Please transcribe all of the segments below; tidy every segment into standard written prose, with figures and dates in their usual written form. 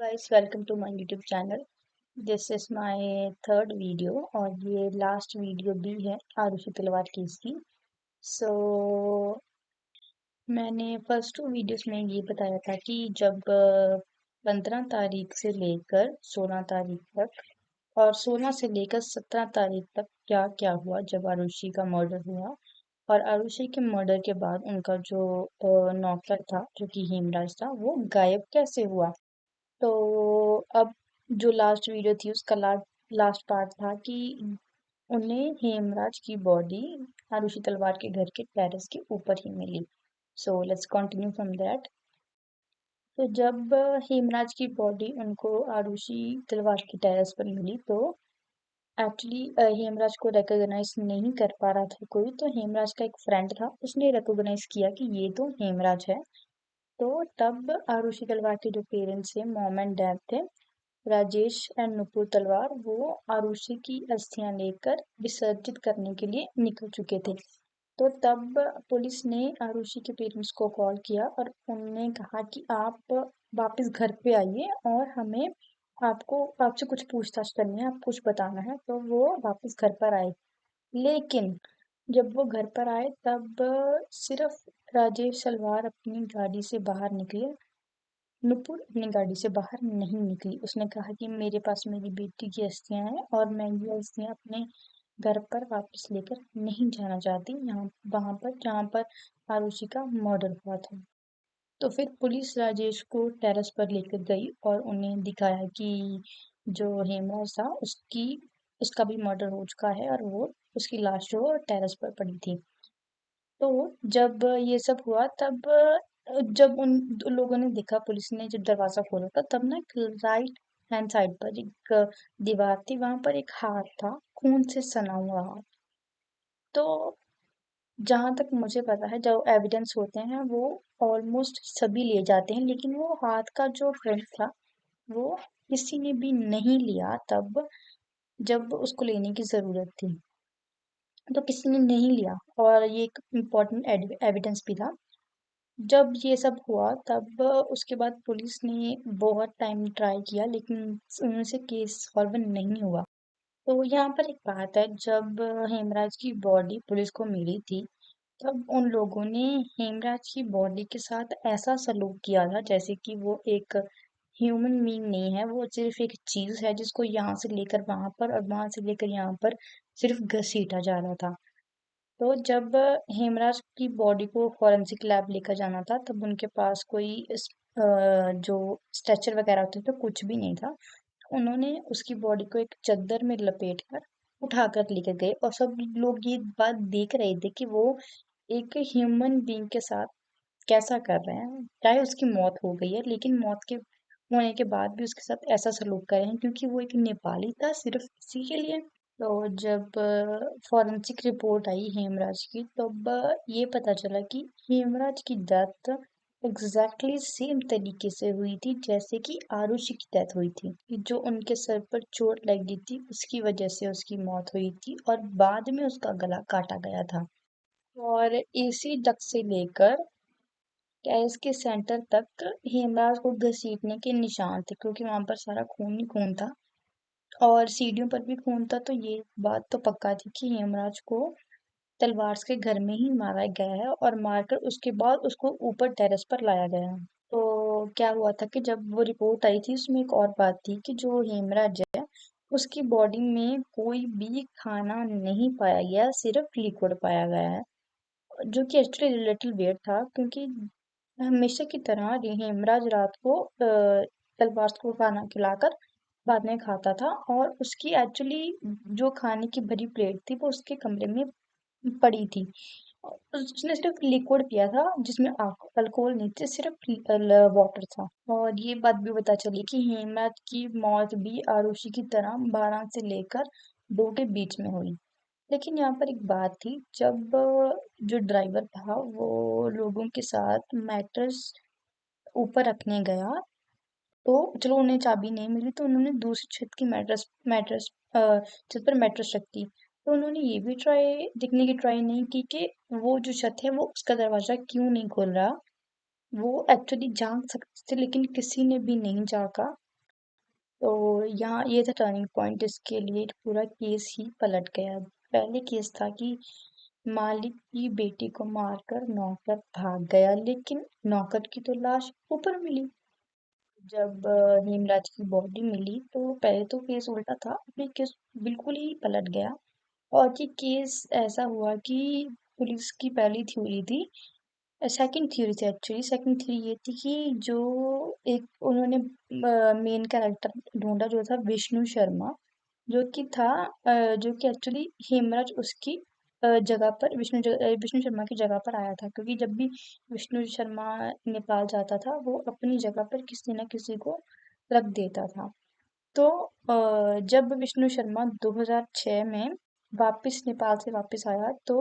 Guys, welcome to my YouTube channel. This is my third video और ये last video भी है आरुषि तलवार केस की। सो मैंने फर्स्ट टू वीडियोस में ये बताया था कि जब 15 तारीख से लेकर 16 तारीख तक और 16 से लेकर 17 तारीख तक क्या क्या हुआ जब आरुषि का मर्डर हुआ। और आरुषि के मर्डर के बाद उनका जो नौकर था जो कि हेमराज था वो गायब कैसे हुआ। तो अब जो लास्ट वीडियो थी उसका लास्ट पार्ट था कि उन्हें हेमराज की बॉडी आरुषि तलवार के घर के टेरेस के ऊपर ही मिली। So let's continue from that. तो जब हेमराज की बॉडी उनको आरुषि तलवार की टेरेस पर मिली तो एक्चुअली हेमराज को रिकॉग्नाइज नहीं कर पा रहा था कोई। तो हेमराज का एक फ्रेंड था, उसने रिकॉग्नाइज किया कि ये तो हेमराज है। तो तब आरुषि तलवार के जो पेरेंट्स थे, मॉम एंड डैड थे, राजेश एंड नुपुर तलवार, वो आरुषि की अस्थियां लेकर विसर्जित करने के लिए निकल चुके थे। तो तब पुलिस ने आरुषि के पेरेंट्स को कॉल किया और उन्होंने कहा कि आप वापस घर पे आइए और हमें आपसे कुछ पूछताछ करनी है, आप कुछ बताना है। तो वो वापस घर पर आए, लेकिन जब वो घर पर आए तब सिर्फ राजेश तलवार अपनी गाड़ी से बाहर निकले, नुपुर अपनी गाड़ी से बाहर नहीं निकली। उसने कहा कि मेरे पास मेरी बेटी की अस्थियां हैं और मैं ये अस्थियां अपने घर पर वापस लेकर नहीं जाना चाहती, यहाँ वहां पर जहाँ पर आरुषि का मर्डर हुआ था। तो फिर पुलिस राजेश को टेरेस पर लेकर गई और उन्हें दिखाया कि जो हेमराज था उसका भी मर्डर हो चुका है और वो उसकी लाश जो टेरेस पर पड़ी थी। तो जब ये सब हुआ तब जब उन लोगों ने देखा, पुलिस ने जब दरवाजा खोला था तब ना एक राइट हैंड साइड पर एक दीवार थी, वहां पर एक हाथ था, खून से सना हुआ हाथ। तो जहां तक मुझे पता है जो एविडेंस होते हैं वो ऑलमोस्ट सभी लिए जाते हैं, लेकिन वो हाथ का जो प्रिंट था वो किसी ने भी नहीं लिया तब जब उसको लेने की जरूरत थी। तो किसी ने नहीं लिया और ये एक इम्पोर्टेंट एविडेंस भी था। जब ये सब हुआ तब उसके बाद पुलिस ने बहुत टाइम ट्राई किया लेकिन उनसे केस सॉल्व नहीं हुआ। तो यहाँ पर एक बात है, जब हेमराज की बॉडी पुलिस को मिली थी तब उन लोगों ने हेमराज की बॉडी के साथ ऐसा सलूक किया था जैसे कि वो एक ह्यूमन बीइंग नहीं है, वो सिर्फ एक चीज है जिसको यहाँ से लेकर वहां पर और वहां से लेकर यहाँ पर सिर्फ घसीटा जा रहा था। तो जब हेमराज की बॉडी को फॉरेंसिक लैब लेकर जाना था तब उनके पास कोई जो स्ट्रेचर वगैरह होते थे कुछ भी नहीं था। उन्होंने उसकी बॉडी को एक चादर में लपेट कर उठाकर लेकर गए और सब लोग ये बात देख रहे थे कि वो एक ह्यूमन बीइंग के साथ कैसा कर रहे हैं। चाहे उसकी मौत हो गई है लेकिन मौत के होने के बाद भी उसके साथ ऐसा सलूक कर रहे हैं क्योंकि वो एक नेपाली था, सिर्फ इसी के लिए। तो जब फॉरेंसिक रिपोर्ट आई हेमराज की तब ये पता चला कि हेमराज की डेथ एग्जैक्टली सेम तरीके से हुई थी जैसे कि आरुषि की डेथ हुई थी, कि जो उनके सर पर चोट लगी थी उसकी वजह से उसकी मौत हुई थी और बाद में उसका गला काटा गया था। और इसी डक से लेकर गैस के सेंटर तक हेमराज को घसीटने के निशान थे क्योंकि वहां पर सारा खून ही खून था और सीढ़ियों पर भी खून था। तो ये बात तो पक्का थी कि हेमराज को तलवार के घर में ही मारा गया है और मारकर उसके बाद उसको ऊपर टेरेस पर लाया गया है। तो क्या हुआ था कि जब वो रिपोर्ट आई थी उसमें एक और बात थी कि जो हेमराज है उसकी बॉडी में कोई भी खाना नहीं पाया गया, सिर्फ लिक्विड पाया गया है, जो कि एक्चुअली रिलेटिव वेट था क्योंकि हमेशा की तरह हेमराज रात को तलवार को खाना खिलाकर बाद में खाता था और उसकी एक्चुअली जो खाने की भरी प्लेट थी वो उसके कमरे में पड़ी थी। उसने सिर्फ लिक्विड पिया था जिसमें अल्कोहल नहीं थे, सिर्फ वाटर था। और ये बात भी पता चली कि हेमराज की मौत भी आरुषि की तरह 12 से लेकर 2 के बीच में हुई। लेकिन यहाँ पर एक बात थी, जब जो ड्राइवर था वो लोगों के साथ मैट्रेस ऊपर रखने गया तो चलो उन्हें चाबी नहीं मिली तो उन्होंने दूसरी छत की मैट्रेस मैट्रेस छत पर मैट्रेस रख दी। तो उन्होंने ये भी देखने की ट्राई नहीं की कि वो जो छत है वो उसका दरवाजा क्यों नहीं खोल रहा। वो एक्चुअली जाग सकते थे लेकिन किसी ने भी नहीं जागा। तो यहाँ ये था टर्निंग पॉइंट, इसके लिए पूरा केस ही पलट गया। पहले केस था कि मालिक की बेटी को मारकर नौकर भाग गया, लेकिन नौकर की तो लाश ऊपर मिली। जब हेमराज की बॉडी मिली तो पहले तो केस उल्टा था, अभी केस बिल्कुल ही पलट गया। और ये केस ऐसा हुआ कि पुलिस की पहली थ्योरी थी, सेकंड थ्योरी थी एक्चुअली। सेकंड थ्योरी ये थी कि जो एक उन्होंने मेन कैरेक्टर ढूंढा जो था विष्णु शर्मा, जो कि था जो कि एक्चुअली हेमराज उसकी जगह पर विष्णु शर्मा की जगह पर आया था, क्योंकि जब भी विष्णु शर्मा नेपाल जाता था वो अपनी जगह पर किसी न किसी को रख देता था। तो जब विष्णु शर्मा 2006 में वापस नेपाल से वापस आया तो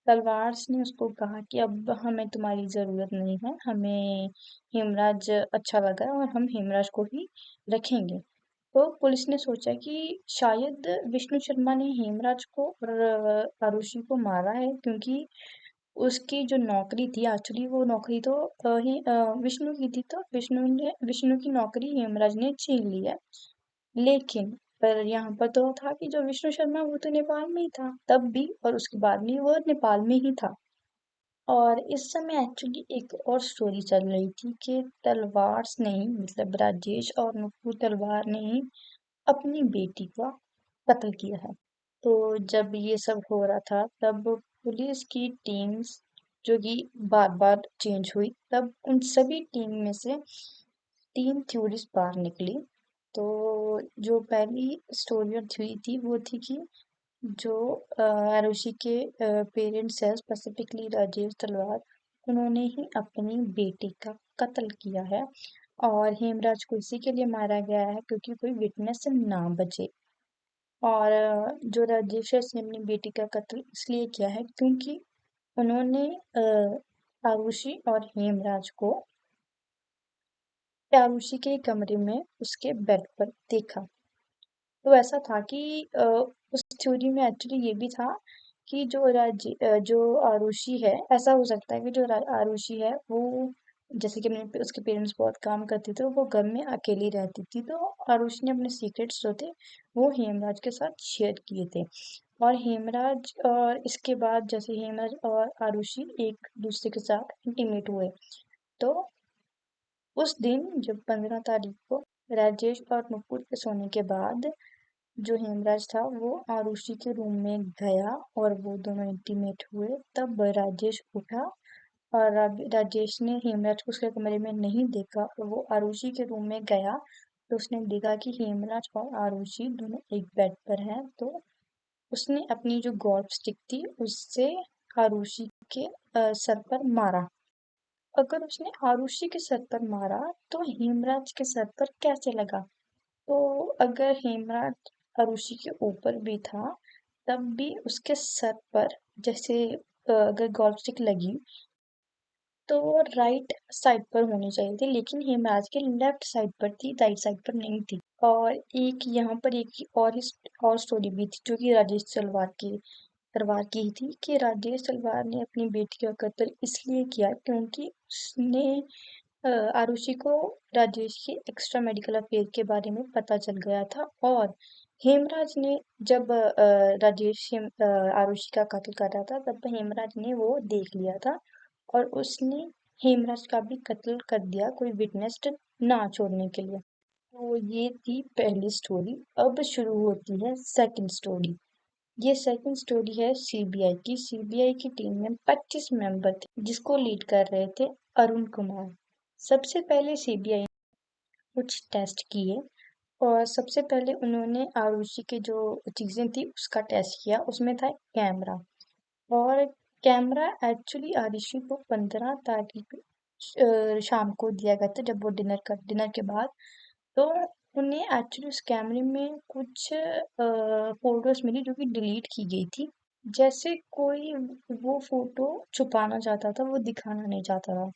तलवार ने उसको कहा कि अब हमें तुम्हारी ज़रूरत नहीं है, हमें हेमराज अच्छा लगा और हम हेमराज को ही रखेंगे। तो पुलिस ने सोचा कि शायद विष्णु शर्मा ने हेमराज को और आरुषि को मारा है, क्योंकि उसकी जो नौकरी थी एक्चुअली वो नौकरी तो विष्णु की थी, तो विष्णु की नौकरी हेमराज ने छीन ली है। लेकिन पर यहाँ पर तो था कि जो विष्णु शर्मा वो तो नेपाल में ही था तब भी, और उसके बाद भी वो नेपाल में ही था। और इस समय एक्चुअली एक और स्टोरी चल रही थी कि तलवार ने ही, मतलब राजेश और नुपुर तलवार ने ही अपनी बेटी का कत्ल किया है। तो जब ये सब हो रहा था तब पुलिस की टीम्स जो कि बार बार चेंज हुई, तब उन सभी टीम में से 3 थ्योरीज बाहर निकली। तो जो पहली स्टोरी और थ्योरी थी वो थी कि जो आरुषि के पेरेंट्स है, स्पेसिफिकली राजेश तलवार, उन्होंने ही अपनी बेटी का कत्ल किया है। और हेमराज को इसी के लिए मारा गया है क्योंकि कोई विटनेस ना बचे। और जो राजेश है उसने अपनी बेटी का कत्ल इसलिए किया है क्योंकि उन्होंने आरुषि और हेमराज को आरुषि के कमरे में उसके बेड पर देखा। तो ऐसा था कि उस थ्योरी में एक्चुअली ये भी था कि जो आरुषि है, ऐसा हो सकता है कि जो आरुषि है वो, जैसे कि उसके पेरेंट्स बहुत काम करते थे, वो घर में अकेली रहती थी, तो आरुषि ने अपने सीक्रेट्स जो थे वो हेमराज के साथ शेयर किए थे। और हेमराज और इसके बाद जैसे हेमराज और आरुषि एक दूसरे के साथ इंटीमेट हुए, तो उस दिन जब 15 तारीख को राजेश और नुपुर के सोने के बाद जो हेमराज था वो आरुषि के रूम में गया और वो दोनों इंटीमेट हुए। तब राजेश उठा और राजेश ने हेमराज को उसके कमरे में नहीं देखा और वो आरुषि के रूम में गया, तो उसने देखा कि हेमराज और आरुषि दोनों एक बेड पर हैं। तो उसने अपनी जो गॉल्फ स्टिक थी उससे आरुषि के सर पर मारा। अगर उसने आरुषि के सर पर मारा तो हेमराज के सर पर कैसे लगा? तो अगर हेमराज आरुषि के ऊपर भी था तब भी उसके सर पर, जैसे अगर गोल्फ स्टिक लगी तो वो राइट साइड पर होनी चाहिए थी, लेकिन हेमराज के लेफ्ट साइड पर थी, राइट साइड पर नहीं थी। और एक यहाँ पर एक और स्टोरी भी थी जो कि राजेश तलवार की ही थी कि राजेश तलवार ने अपनी बेटी का कत्ल इसलिए किया क्योंकि उसने आरुषि को राजेश के एक्स्ट्रा मेडिकल अफेयर के बारे में पता चल गया था। और हेमराज ने जब आरुषि का कत्ल कर रहा था तब हेमराज ने वो देख लिया था और उसने हेमराज का भी कत्ल कर दिया कोई विटनेस ना छोड़ने के लिए। तो ये थी पहली स्टोरी। अब शुरू होती है सेकंड स्टोरी। ये सेकंड स्टोरी है सीबीआई की। सीबीआई की टीम में 25 मेंबर थे जिसको लीड कर रहे थे अरुण कुमार। सबसे पहले सीबीआई कुछ टेस्ट किए और सबसे पहले उन्होंने आरुषि की जो चीजें थी उसका टेस्ट किया। उसमें था कैमरा, और कैमरा एक्चुअली आरुषि को 15 तारीख शाम को दिया गया था जब वो डिनर के बाद। तो उन्हें एक्चुअली उस कैमरे में कुछ फोटोज मिली जो कि डिलीट की गई थी, जैसे कोई वो फोटो छुपाना चाहता था, वो दिखाना नहीं चाहता था।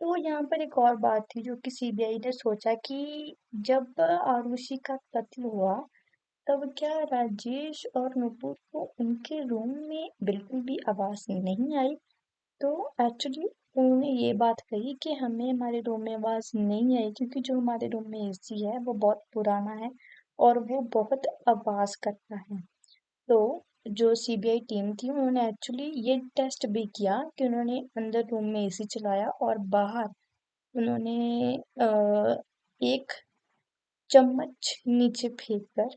तो यहाँ पर एक और बात थी जो कि सीबीआई ने सोचा कि जब आरुषि का कत्ल हुआ तब क्या राजेश और नुपुर को उनके रूम में बिल्कुल भी आवाज नहीं आई? तो एक्चुअली उन्होंने ये बात कही कि हमें हमारे रूम में आवाज नहीं आई क्योंकि जो हमारे रूम में एसी है वो बहुत पुराना है और वो बहुत आवाज करता है। तो जो सीबीआई टीम थी उन्होंने एक्चुअली ये टेस्ट भी किया कि उन्होंने अंदर रूम में एसी चलाया और बाहर उन्होंने एक चम्मच नीचे फेंक कर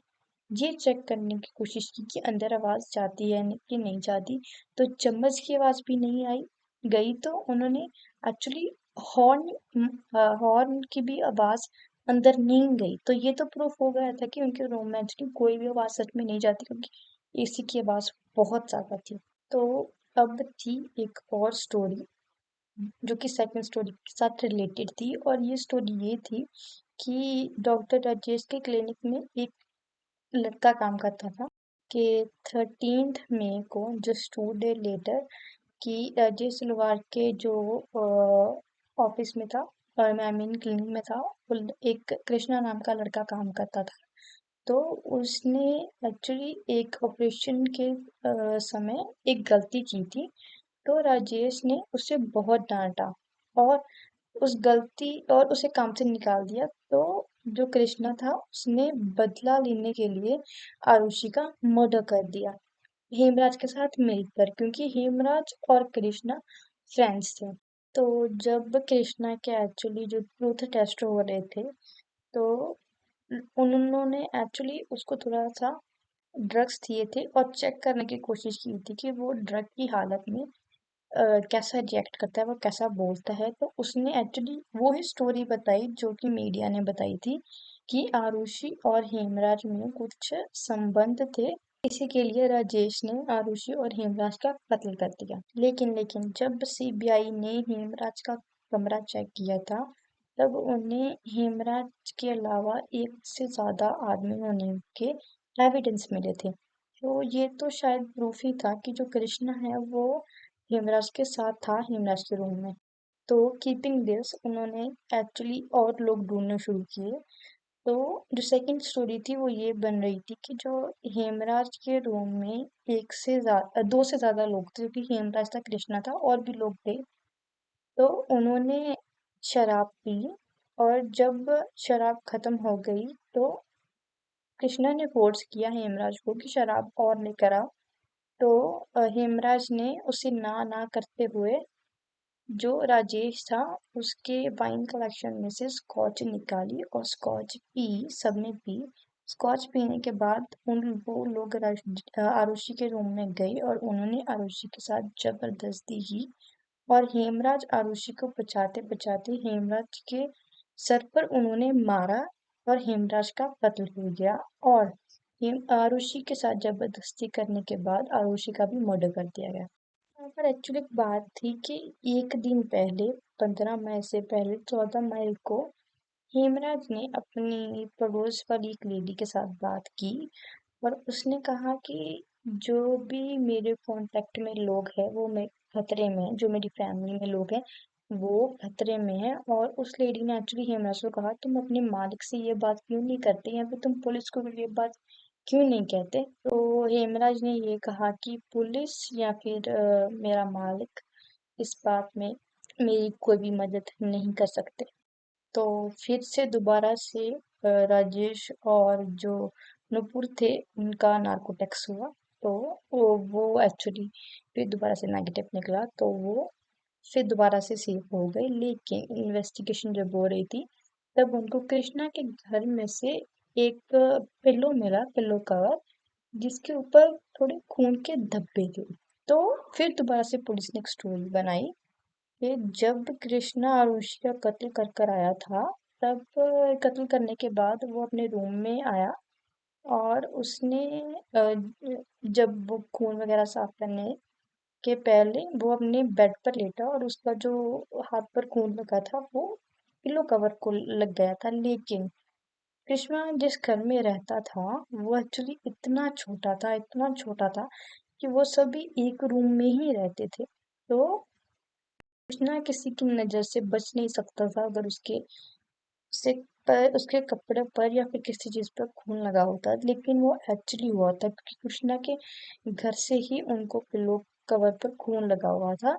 ये चेक करने की कोशिश की कि अंदर आवाज जाती है कि नहीं जाती। तो चम्मच की आवाज भी नहीं आई गई तो उन्होंने एक्चुअली हॉर्न हॉर्न की भी आवाज अंदर नहीं गई। तो ये तो प्रूफ हो गया था कि उनके रूम में एक्चुअली कोई भी आवाज सच में नहीं जाती क्योंकि एसी की आवाज बहुत ज्यादा थी। तो अब थी एक और स्टोरी जो कि सेकंड स्टोरी के साथ रिलेटेड थी और ये स्टोरी ये थी कि डॉक्टर राजेश के क्लिनिक में एक लड़का काम करता था कि 13 मई को जस्ट 2 डे लेटर कि राजेश तलवार के जो ऑफिस में था आई मीन क्लिनिक में था एक कृष्णा नाम का लड़का काम करता था। तो उसने एक्चुअली एक ऑपरेशन के समय एक गलती की थी। तो राजेश ने उसे बहुत डांटा और उस गलती और उसे काम से निकाल दिया। तो जो कृष्णा था उसने बदला लेने के लिए आरुषि का मर्डर कर दिया हेमराज के साथ मिलकर क्योंकि हेमराज और कृष्णा फ्रेंड्स थे। तो जब कृष्णा के एक्चुअली जो ट्रूथ टेस्ट हो रहे थे तो उन्होंने एक्चुअली उसको थोड़ा सा ड्रग्स दिए थे और चेक करने की कोशिश की थी कि वो ड्रग की हालत में कैसा रिएक्ट करता है वो कैसा बोलता है। तो उसने एक्चुअली वो ही स्टोरी बताई जो कि मीडिया ने बताई थी कि आरुषि और हेमराज में कुछ संबंध थे। इसी के लिए राजेश ने आरुषि और हेमराज का कत्ल कर दिया। लेकिन लेकिन जब सीबीआई ने हेमराज का कमरा चेक किया था तब उन्हें हेमराज के अलावा एक से ज्यादा आदमी होने के एविडेंस मिले थे। तो ये तो शायद प्रूफ ही था कि जो कृष्णा है वो हेमराज के साथ था हेमराज के रूम में। तो कीपिंग दिस उन्होंने एक्चुअली और लोग ढूंढने शुरू किए। तो जो सेकंड स्टोरी थी वो ये बन रही थी कि जो हेमराज के रूम में एक से ज्यादा दो से ज्यादा लोग थे क्योंकि हेमराज था कृष्णा था और भी लोग थे। तो उन्होंने शराब पी और जब शराब खत्म हो गई तो कृष्णा ने फोर्स किया हेमराज को कि शराब और लेकर आओ। तो हेमराज ने उसे ना ना करते हुए जो राजेश था उसके वाइन कलेक्शन में से स्कॉच निकाली और स्कॉच पी। सबने पी। स्कॉच पीने के बाद वो लोग आरुषि के रूम में गए और उन्होंने आरुषि के साथ जबरदस्ती की और हेमराज आरुषि को बचाते बचाते हेमराज के सर पर उन्होंने मारा और हेमराज का कत्ल हो गया और आरुषि के साथ जबरदस्ती करने के बाद आरुषि का भी मर्डर कर दिया गया। यहाँ पर एक्चुअली एक बात थी कि एक दिन पहले 15 मई से पहले 14 मई को हेमराज ने अपनी पड़ोस वाली एक लेडी के साथ बात की और उसने कहा कि जो भी मेरे कांटेक्ट में लोग हैं वो मैं खतरे में हैं। जो मेरी फैमिली में लोग हैं वो खतरे में हैं। और उस लेडी ने एक्चुअली हेमराज को कहा तुम अपने मालिक से ये बात क्यों नहीं करते या फिर तुम पुलिस को भी ये बात क्यों नहीं कहते। तो हेमराज ने ये कहा कि पुलिस या फिर मेरा मालिक इस बात में मेरी कोई भी मदद नहीं कर सकते। तो फिर से दोबारा से राजेश और जो नुपुर थे उनका नार्को टेस्ट हुआ। तो वो एक्चुअली फिर दोबारा से नेगेटिव निकला तो वो फिर दोबारा से सेफ हो गए। लेकिन इन्वेस्टिगेशन जब हो रही थी तब उनको कृष्णा के घर में से एक पिल्लो मिला पिल्लो कवर जिसके ऊपर थोड़े खून के धब्बे थे। तो फिर दोबारा से पुलिस ने एक स्टोरी बनाई कि जब कृष्णा आरुषि का कत्ल कर कर आया था तब कत्ल करने के बाद वो अपने रूम में आया और उसने जब वो खून वगैरह साफ करने के पहले वो अपने बेड पर लेटा और उसका जो हाथ पर खून लगा था वो पिलो कवर को लग गया था। लेकिन कृष्णा जिस घर में रहता था वो एक्चुअली इतना छोटा था कि वो सभी एक रूम में ही रहते थे। तो कृष्णा किसी की नजर से बच नहीं सकता था अगर उसके पर उसके कपड़े पर या फिर किसी चीज पर खून लगा होता। लेकिन वो एक्चुअली हुआ था क्योंकि कृष्णा के घर से ही उनको पिलो कवर पर खून लगा हुआ था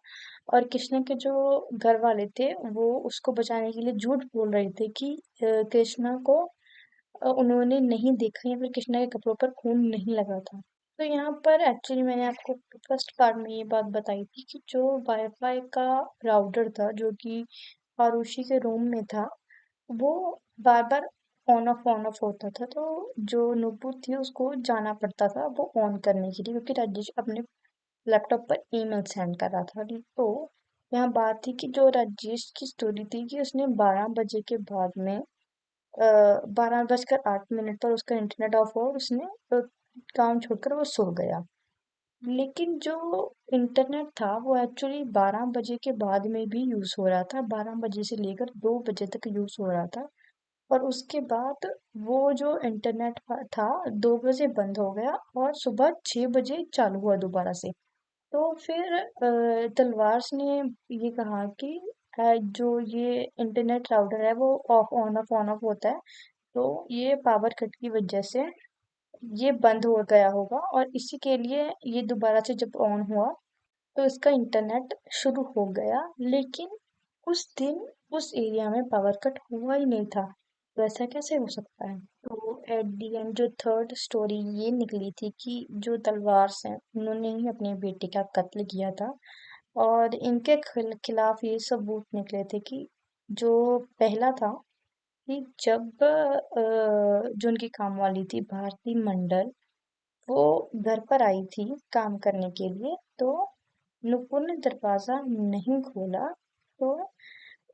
और कृष्णा के जो घर वाले थे वो उसको बचाने के लिए झूठ बोल रहे थे कि कृष्णा को उन्होंने नहीं देखा या फिर कृष्णा के कपड़ों पर खून नहीं लगा था। तो यहाँ पर एक्चुअली मैंने आपको फर्स्ट पार्ट में ये बात बताई थी कि जो वाईफाई का राउटर था जो कि आरुषि के रूम में था वो बार बार ऑन ऑफ होता था, तो जो नुपुर थी उसको जाना पड़ता था वो ऑन करने के लिए क्योंकि राजेश अपने लैपटॉप पर ईमेल सेंड कर रहा था। तो यहाँ बात थी कि जो राजेश की स्टोरी थी कि उसने 12 बजे के बाद में 12:08 पर उसका इंटरनेट ऑफ हुआ और उसने काम छोड़कर वो सो गया। लेकिन जो इंटरनेट था वो एक्चुअली 12 बजे के बाद में भी यूज हो रहा था, 12 बजे से लेकर 2 बजे तक यूज हो रहा था। और उसके बाद वो जो इंटरनेट था 2 बजे बंद हो गया और सुबह 6 बजे चालू हुआ दोबारा से। तो फिर तलवार ने ये कहा कि जो ये इंटरनेट राउटर है वो ऑन ऑफ होता है, तो ये पावर कट की वजह से ये बंद हो गया होगा और इसी के लिए ये दोबारा से जब ऑन हुआ तो इसका इंटरनेट शुरू हो गया। लेकिन उस दिन उस एरिया में पावर कट हुआ ही नहीं था, तो ऐसा कैसे हो सकता है? तो एट दी एंड जो थर्ड स्टोरी ये निकली थी कि जो तलवार हैं उन्होंने ही अपने बेटे का कत्ल किया था और इनके खिलाफ ये सबूत निकले थे कि जो पहला था कि जब जो उनकी काम वाली थी भारती मंडल वो घर पर आई थी काम करने के लिए, तो नुपुर ने दरवाजा नहीं खोला, तो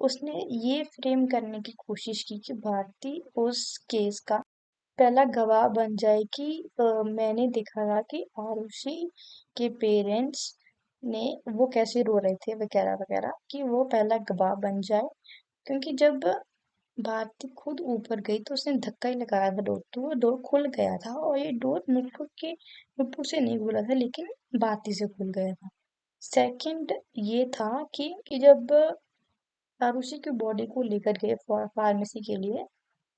उसने ये फ्रेम करने की कोशिश की कि भारती उस केस का पहला गवाह बन जाए कि मैंने देखा था कि आरुषि के पेरेंट्स ने वो कैसे रो रहे थे वगैरह वगैरह, कि वो पहला गवाह बन जाए। क्योंकि जब भारती खुद ऊपर गई तो उसने धक्का ही लगाया था डोर, तो वो डोर खुल गया था और ये डोर नुपुर से नहीं खुला था लेकिन भारती से खुल गया था। सेकंड ये था कि जब आरुषि की बॉडी को लेकर गए फार्मेसी के लिए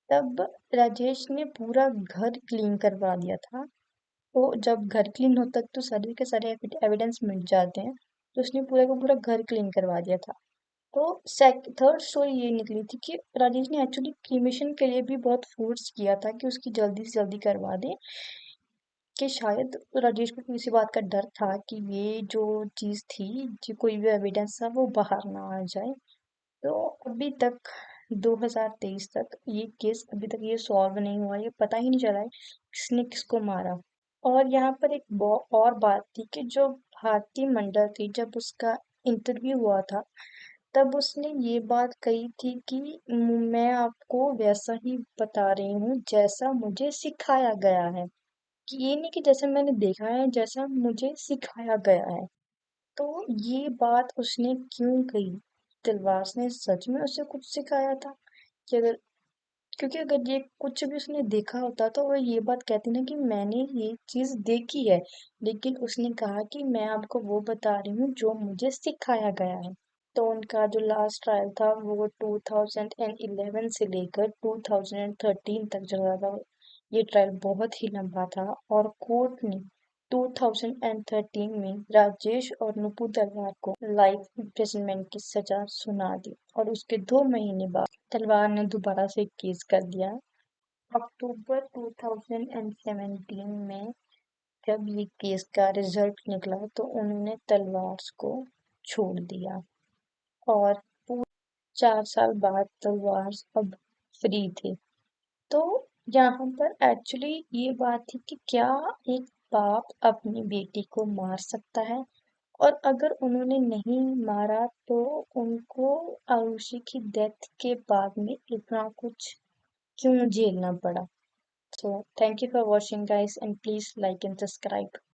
तब राजेश ने पूरा घर क्लीन करवा दिया था। तो जब घर क्लीन होता है तो सारे के सारे एविडेंस मिट जाते हैं, तो उसने पूरा का पूरा घर क्लीन करवा दिया था। तो थर्ड स्टोरी ये निकली थी कि राजेश ने एक्चुअली क्रीमेशन के लिए भी बहुत फोर्स किया था कि उसकी जल्दी से जल्दी करवा दे, कि शायद राजेश को किसी बात का डर था कि ये जो चीज थी, जो कोई भी एविडेंस था वो बाहर ना आ जाए। तो अभी तक 2023 तक ये केस अभी तक ये सॉल्व नहीं हुआ, ये पता ही नहीं चला है किसने किसको मारा। और यहाँ पर एक और बात थी कि जो भारती मंडल थी जब उसका इंटरव्यू हुआ था तब उसने ये बात कही थी कि मैं आपको वैसा ही बता रही हूँ जैसा मुझे सिखाया गया है, कि ये नहीं कि जैसा मैंने देखा है, जैसा मुझे सिखाया गया है। तो ये बात उसने क्यों कही? तलवार ने सच में उसे कुछ सिखाया था कि अगर, क्योंकि अगर ये कुछ भी उसने देखा होता तो वो ये बात कहती ना कि मैंने ये चीज देखी है, लेकिन उसने कहा कि मैं आपको वो बता रही हूँ जो मुझे सिखाया गया है। तो उनका जो लास्ट ट्रायल था वो 2011 से लेकर 2013 तक चला था। ये ट्रायल बहुत ही लंबा था और कोर्ट ने 2013 में राजेश और नुपुर तलवार को लाइफ इम्प्रिजनमेंट की सजा सुना दी और उसके 2 महीने बाद तलवार ने दोबारा से केस कर दिया। अक्टूबर 2017 में जब ये केस का रिजल्ट निकला तो उन्होंने तलवार को छोड़ दिया और 4 साल बाद तलवार अब फ्री थे। तो यहाँ पर एक्चुअली ये बात थी कि क्या एक बाप अपनी बेटी को मार सकता है, और अगर उन्होंने नहीं मारा तो उनको आरुषि की डेथ के बाद में इतना कुछ क्यों झेलना पड़ा? So thank you for watching guys and please like and subscribe.